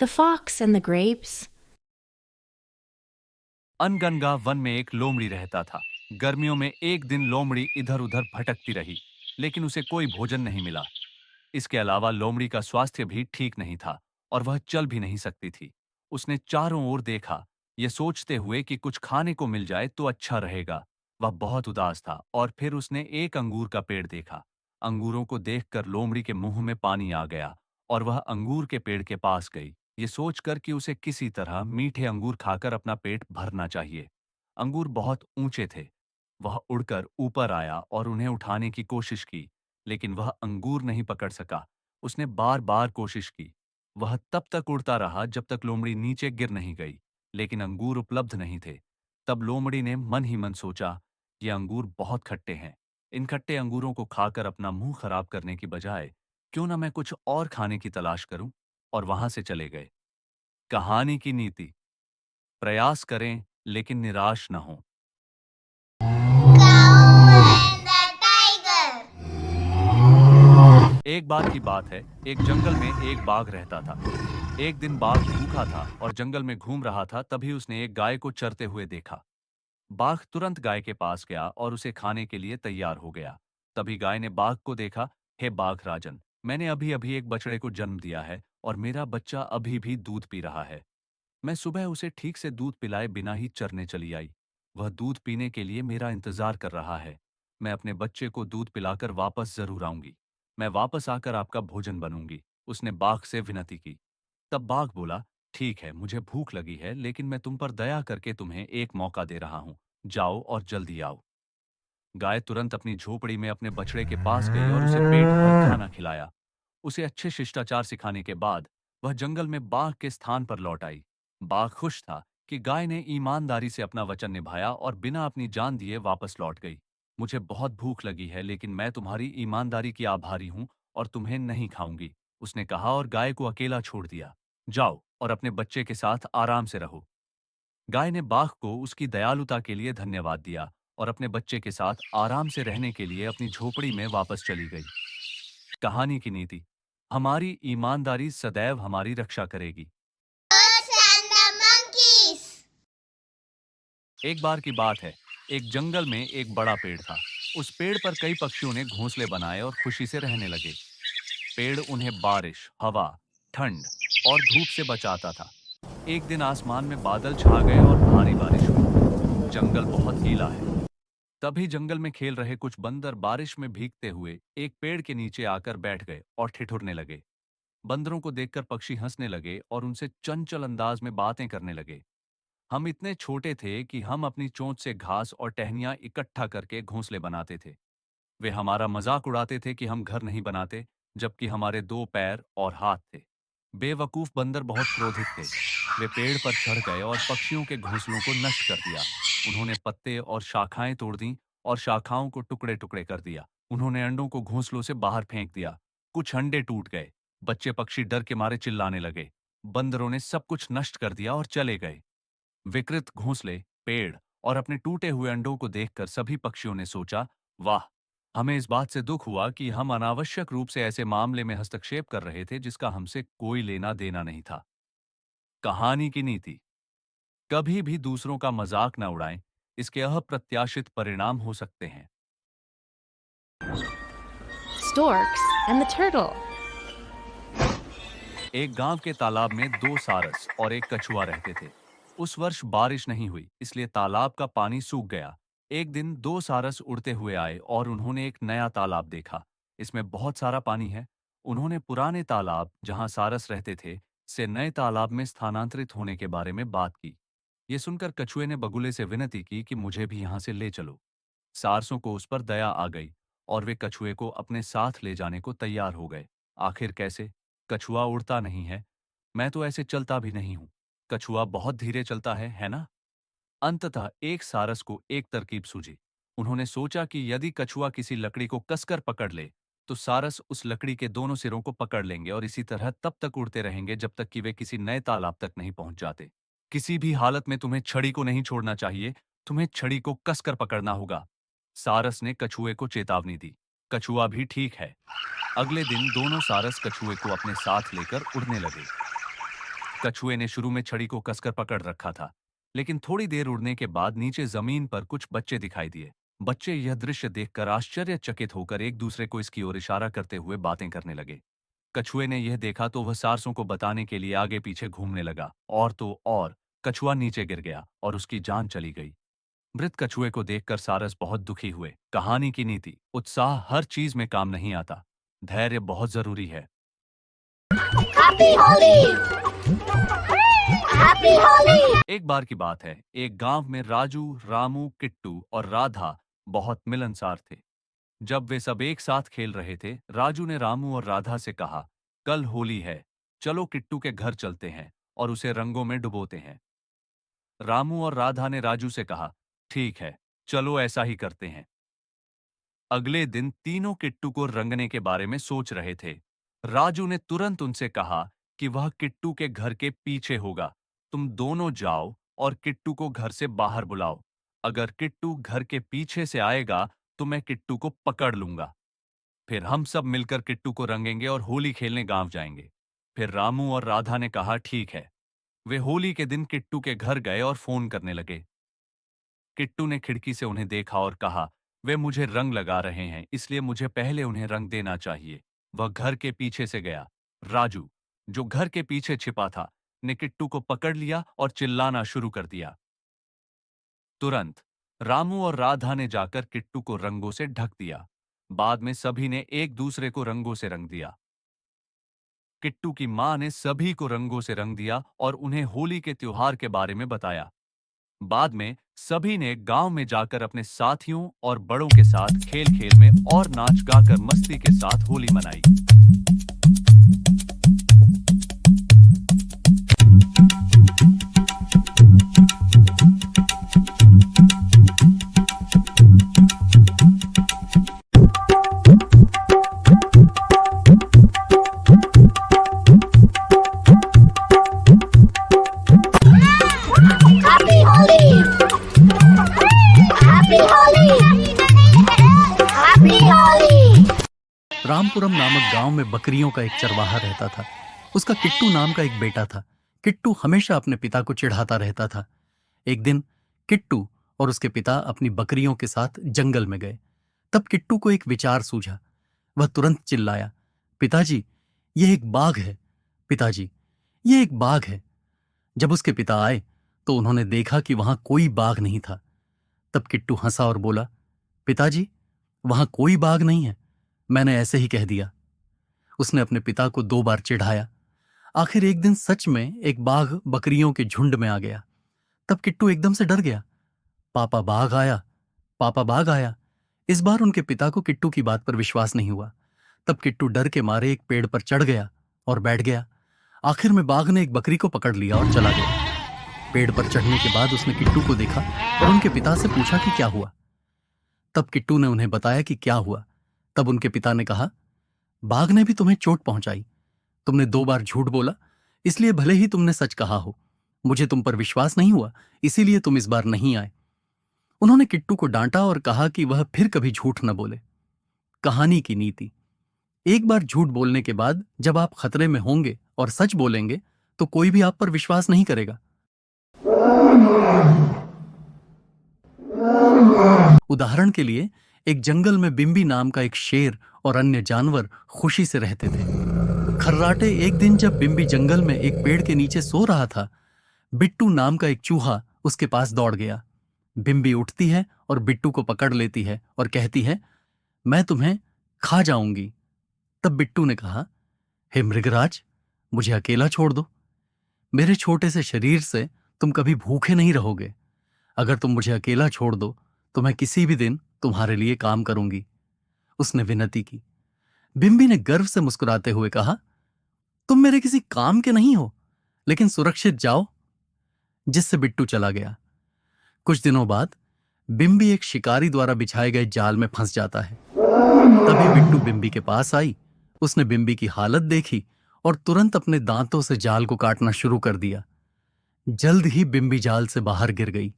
The Fox and the Grapes. अनगनगा वन में एक लोमड़ी रहता था। गर्मियों में एक दिन लोमड़ी इधर उधर भटकती रही, लेकिन उसे कोई भोजन नहीं मिला। इसके अलावा लोमड़ी का स्वास्थ्य भी ठीक नहीं था और वह चल भी नहीं सकती थी। उसने चारों ओर देखा, ये सोचते हुए कि कुछ खाने को मिल जाए तो अच्छा रहेगा। वह बहुत उदास था और फिर उसने एक अंगूर का पेड़ देखा। अंगूरों को देखकर लोमड़ी के मुंह में पानी आ गया और वह अंगूर के पेड़ के पास गई, ये सोचकर कि उसे किसी तरह मीठे अंगूर खाकर अपना पेट भरना चाहिए। अंगूर बहुत ऊंचे थे। वह उड़कर ऊपर आया और उन्हें उठाने की कोशिश की, लेकिन वह अंगूर नहीं पकड़ सका। उसने बार बार कोशिश की। वह तब तक उड़ता रहा जब तक लोमड़ी नीचे गिर नहीं गई, लेकिन अंगूर उपलब्ध नहीं थे। तब लोमड़ी ने मन ही मन सोचा, ये अंगूर बहुत खट्टे हैं। इन खट्टे अंगूरों को खाकर अपना मुंह खराब करने की बजाय क्यों ना मैं कुछ और खाने की तलाश करूं, और वहां से चले गए। कहानी की नीति: प्रयास करें लेकिन निराश न हो। Cow and the tiger. एक बार की बात है, एक जंगल में एक बाघ रहता था। एक दिन बाघ भूखा था और जंगल में घूम रहा था, तभी उसने एक गाय को चरते हुए देखा। बाघ तुरंत गाय के पास गया और उसे खाने के लिए तैयार हो गया। तभी गाय ने बाघ को देखा। हे बाघ राजन, मैंने अभी अभी एक बछड़े को जन्म दिया है और मेरा बच्चा अभी भी दूध पी रहा है। मैं सुबह उसे ठीक से दूध पिलाए बिना ही चरने चली आई। वह दूध पीने के लिए मेरा इंतजार कर रहा है। मैं अपने बच्चे को दूध पिलाकर वापस जरूर आऊंगी। मैं वापस आकर आपका भोजन बनूंगी, उसने बाघ से विनती की। तब बाघ बोला, ठीक है, मुझे भूख लगी है, लेकिन मैं तुम पर दया करके तुम्हें एक मौका दे रहा हूं। जाओ और जल्दी आओ। गाय तुरंत अपनी झोपड़ी में अपने बछड़े के पास गई और उसे पेट भर खाना खिलाया। उसे अच्छे शिष्टाचार सिखाने के बाद वह जंगल में बाघ के स्थान पर लौट आई। बाघ खुश था कि गाय ने ईमानदारी से अपना वचन निभाया और बिना अपनी जान दिए वापस लौट गई। मुझे बहुत भूख लगी है, लेकिन मैं तुम्हारी ईमानदारी की आभारी हूं और तुम्हें नहीं खाऊंगी, उसने कहा और गाय को अकेला छोड़ दिया। जाओ और अपने बच्चे के साथ आराम से रहो। गाय ने बाघ को उसकी दयालुता के लिए धन्यवाद दिया और अपने बच्चे के साथ आराम से रहने के लिए अपनी झोपड़ी में वापस चली गई। कहानी की नीति: हमारी ईमानदारी सदैव हमारी रक्षा करेगी। Birds and the monkeys. एक बार की बात है, एक जंगल में एक बड़ा पेड़ था। उस पेड़ पर कई पक्षियों ने घोंसले बनाए और खुशी से रहने लगे। पेड़ उन्हें बारिश, हवा, ठंड और धूप से बचाता था। एक दिन आसमान में बादल छा गए और भारी बारिश हुई। जंगल बहुत गीला है। तभी जंगल में खेल रहे कुछ बंदर बारिश में भीगते हुए एक पेड़ के नीचे आकर बैठ गए और ठिठुरने लगे। बंदरों को देखकर पक्षी हंसने लगे और उनसे चंचल अंदाज में बातें करने लगे। हम इतने छोटे थे कि हम अपनी चोंच से घास और टहनियां इकट्ठा करके घोंसले बनाते थे। वे हमारा मजाक उड़ाते थे कि हम घर नहीं बनाते, जबकि हमारे दो पैर और हाथ थे। बेवकूफ बंदर बहुत क्रोधित थे। वे पेड़ पर चढ़ गए और पक्षियों के घोंसलों को नष्ट कर दिया। उन्होंने पत्ते और शाखाएं तोड़ दी और शाखाओं को टुकड़े टुकड़े कर दिया। उन्होंने अंडों को घोंसलों से बाहर फेंक दिया। कुछ अंडे टूट गए। बच्चे पक्षी डर के मारे चिल्लाने लगे। बंदरों ने सब कुछ नष्ट कर दिया और चले गए। विकृत घोंसले, पेड़ और अपने टूटे हुए अंडों को देखकर सभी पक्षियों ने सोचा, वाह! हमें इस बात से दुख हुआ कि हम अनावश्यक रूप से ऐसे मामले में हस्तक्षेप कर रहे थे जिसका हमसे कोई लेना देना नहीं था। कहानी की नीति: कभी भी दूसरों का मजाक न उड़ाएं, इसके अप्रत्याशित परिणाम हो सकते हैं। Storks and the Turtle. एक गांव के तालाब में दो सारस और एक कछुआ रहते थे। उस वर्ष बारिश नहीं हुई, इसलिए तालाब का पानी सूख गया। एक दिन दो सारस उड़ते हुए आए और उन्होंने एक नया तालाब देखा। इसमें बहुत सारा पानी है। उन्होंने पुराने तालाब, जहां सारस रहते थे, से नए तालाब में स्थानांतरित होने के बारे में बात की। ये सुनकर कछुए ने बगुले से विनती की कि मुझे भी यहां से ले चलो। सारसों को उस पर दया आ गई और वे कछुए को अपने साथ ले जाने को तैयार हो गए। आखिर कैसे? कछुआ उड़ता नहीं है। मैं तो ऐसे चलता भी नहीं हूं। कछुआ बहुत धीरे चलता है ना? अंततः एक सारस को एक तरकीब सूझी। उन्होंने सोचा कि यदि कछुआ किसी लकड़ी को कसकर पकड़ ले, तो सारस उस लकड़ी के दोनों सिरों को पकड़ लेंगे और इसी तरह तब तक उड़ते रहेंगे जब तक कि वे किसी नए तालाब तक नहीं पहुंच जाते। किसी भी हालत में तुम्हें छड़ी को नहीं छोड़ना चाहिए। तुम्हें छड़ी को कसकर पकड़ना होगा। सारस ने कछुए को चेतावनी दी। कछुआ भी ठीक है। अगले दिन दोनों सारस कछुए को अपने साथ लेकर उड़ने लगे। कछुए ने शुरू में छड़ी को कसकर पकड़ रखा था, लेकिन थोड़ी देर उड़ने के बाद नीचे जमीन पर कुछ बच्चे दिखाई दिए। बच्चे यह दृश्य देखकर आश्चर्यचकित होकर एक दूसरे को इसकी ओर इशारा करते हुए बातें करने लगे। कछुए ने यह देखा तो वह सारसों को बताने के लिए आगे पीछे घूमने लगा, और तो और कछुआ नीचे गिर गया और उसकी जान चली गई। मृत कछुए को देखकर सारस बहुत दुखी हुए। कहानी की नीति: उत्साह हर चीज में काम नहीं आता, धैर्य बहुत जरूरी है। Happy Holi! Happy Holi! एक बार की बात है, एक गांव में राजू, रामू, किट्टू और राधा बहुत मिलनसार थे। जब वे सब एक साथ खेल रहे थे, राजू ने रामू और राधा से कहा, कल होली है, चलो किट्टू के घर चलते हैं और उसे रंगों में डुबोते हैं। रामू और राधा ने राजू से कहा, ठीक है, चलो ऐसा ही करते हैं। अगले दिन तीनों किट्टू को रंगने के बारे में सोच रहे थे। राजू ने तुरंत उनसे कहा कि वह किट्टू के घर के पीछे होगा। तुम दोनों जाओ और किट्टू को घर से बाहर बुलाओ। अगर किट्टू घर के पीछे से आएगा तो मैं किट्टू को पकड़ लूंगा। फिर हम सब मिलकर किट्टू को रंगेंगे और होली खेलने गांव जाएंगे। फिर रामू और राधा ने कहा, ठीक है। वे होली के दिन किट्टू के घर गए और फोन करने लगे। किट्टू ने खिड़की से उन्हें देखा और कहा, वे मुझे रंग लगा रहे हैं, इसलिए मुझे पहले उन्हें रंग देना चाहिए। वह घर के पीछे से गया। राजू, जो घर के पीछे छिपा था, ने किट्टू को पकड़ लिया और चिल्लाना शुरू कर दिया। तुरंत रामू और राधा ने जाकर किट्टू को रंगों से ढक दिया। बाद में सभी ने एक दूसरे को रंगों से रंग दिया। किट्टू की मां ने सभी को रंगों से रंग दिया और उन्हें होली के त्योहार के बारे में बताया। बाद में सभी ने गांव में जाकर अपने साथियों और बड़ों के साथ खेल खेल में और नाच गाकर मस्ती के साथ होली मनाई। Happy Holi! Happy Holi! Happy Holi! Ramapuram नामक गांव में बकरियों का एक चरवाहा रहता था। उसका किट्टू नाम का एक बेटा था। किट्टू हमेशा अपने पिता को चिढ़ाता रहता था। एक दिन किट्टू और उसके पिता अपनी बकरियों के साथ जंगल में गए। तब किट्टू को एक विचार सूझा। वह तुरंत चिल्लाया, पिताजी, यह एक बाघ है। पिताजी, यह एक बाघ है। जब उसके पिता आए तो उन्होंने देखा कि वहां कोई बाघ नहीं था। तब किट्टू हंसा और बोला, पिताजी, वहां कोई बाघ नहीं है, मैंने ऐसे ही कह दिया। उसने अपने पिता को 2 बार चिढ़ाया। आखिर एक दिन सच में एक बाघ बकरियों के झुंड में आ गया। तब किट्टू एकदम से डर गया। पापा बाघ आया, पापा बाघ आया। इस बार उनके पिता को किट्टू की बात पर विश्वास नहीं हुआ। तब किट्टू डर के मारे एक पेड़ पर चढ़ गया और बैठ गया। आखिर में बाघ ने एक बकरी को पकड़ लिया और चला गया। पेड़ पर चढ़ने के बाद उसने किट्टू को देखा और उनके पिता से पूछा कि क्या हुआ। तब किट्टू ने उन्हें बताया कि क्या हुआ। तब उनके पिता ने कहा, बाघ ने भी तुम्हें चोट पहुंचाई। तुमने 2 बार झूठ बोला, इसलिए भले ही तुमने सच कहा हो, मुझे तुम पर विश्वास नहीं हुआ, इसीलिए तुम इस बार नहीं आए। उन्होंने किट्टू को डांटा और कहा कि वह फिर कभी झूठ न बोले। कहानी की नीति: एक बार झूठ बोलने के बाद जब आप खतरे में होंगे और सच बोलेंगे तो कोई भी आप पर विश्वास नहीं करेगा। उदाहरण के लिए, एक जंगल में बिम्बी नाम का एक शेर और अन्य जानवर खुशी से रहते थे। खर्राटे एक दिन जब बिम्बी जंगल में एक पेड़ के नीचे सो रहा था, बिट्टू नाम का एक चूहा उसके पास दौड़ गया। बिम्बी उठती है और बिट्टू को पकड़ लेती है और कहती है, मैं तुम्हें खा जाऊंगी। तब बिट्टू ने कहा, हे मृगराज, मुझे अकेला छोड़ दो। मेरे छोटे से शरीर से तुम कभी भूखे नहीं रहोगे। अगर तुम मुझे अकेला छोड़ दो तो मैं किसी भी दिन तुम्हारे लिए काम करूंगी। उसने विनती की। बिम्बी ने गर्व से मुस्कुराते हुए कहा, तुम मेरे किसी काम के नहीं हो, लेकिन सुरक्षित जाओ। जिससे बिट्टू चला गया। कुछ दिनों बाद बिम्बी एक शिकारी द्वारा बिछाए गए जाल में फंस जाता है। तभी बिट्टू बिम्बी के पास आई। उसने बिम्बी की हालत देखी और तुरंत अपने दांतों से जाल को काटना शुरू कर दिया। जल्द ही बिम्बी जाल से बाहर गिर गई।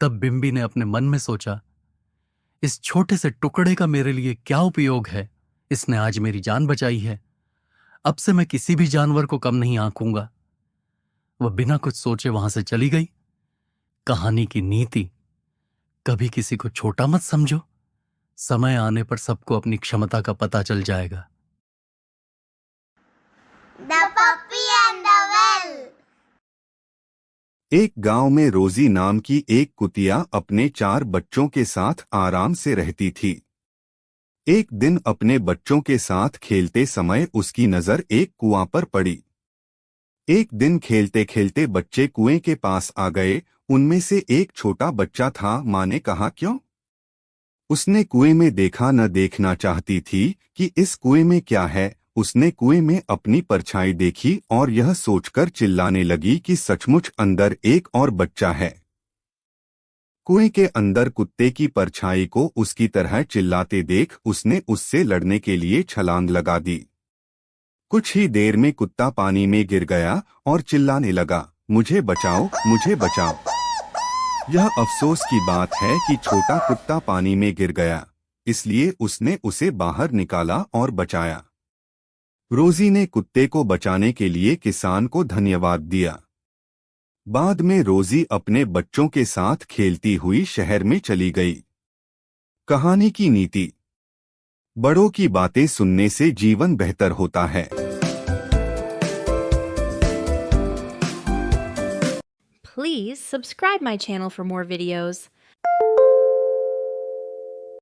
तब बिम्बी ने अपने मन में सोचा, इस छोटे से टुकड़े का मेरे लिए क्या उपयोग है। इसने आज मेरी जान बचाई है। अब से मैं किसी भी जानवर को कम नहीं आंकूंगा। वह बिना कुछ सोचे वहां से चली गई। कहानी की नीति: कभी किसी को छोटा मत समझो, समय आने पर सबको अपनी क्षमता का पता चल जाएगा। The puppy and the well. एक गांव में रोजी नाम की एक कुतिया अपने 4 बच्चों के साथ आराम से रहती थी। एक दिन अपने बच्चों के साथ खेलते समय उसकी नजर एक कुआं पर पड़ी। एक दिन खेलते खेलते बच्चे कुएं के पास आ गए। उनमें से एक छोटा बच्चा था। माँ ने कहा, क्यों? उसने कुएं में देखा। न देखना चाहती थी कि इस कुएं में क्या है। उसने कुएं में अपनी परछाई देखी और यह सोचकर चिल्लाने लगी कि सचमुच अंदर एक और बच्चा है। कुएं के अंदर कुत्ते की परछाई को उसकी तरह चिल्लाते देख उसने उससे लड़ने के लिए छलांग लगा दी। कुछ ही देर में कुत्ता पानी में गिर गया और चिल्लाने लगा, मुझे बचाओ, मुझे बचाओ। यह अफसोस की बात है कि छोटा कुत्ता पानी में गिर गया, इसलिए उसने उसे बाहर निकाला और बचाया। रोजी ने कुत्ते को बचाने के लिए किसान को धन्यवाद दिया। बाद में रोजी अपने बच्चों के साथ खेलती हुई शहर में चली गई। कहानी की नीति: बड़ों की बातें सुनने से जीवन बेहतर होता है। Please subscribe my channel for more videos.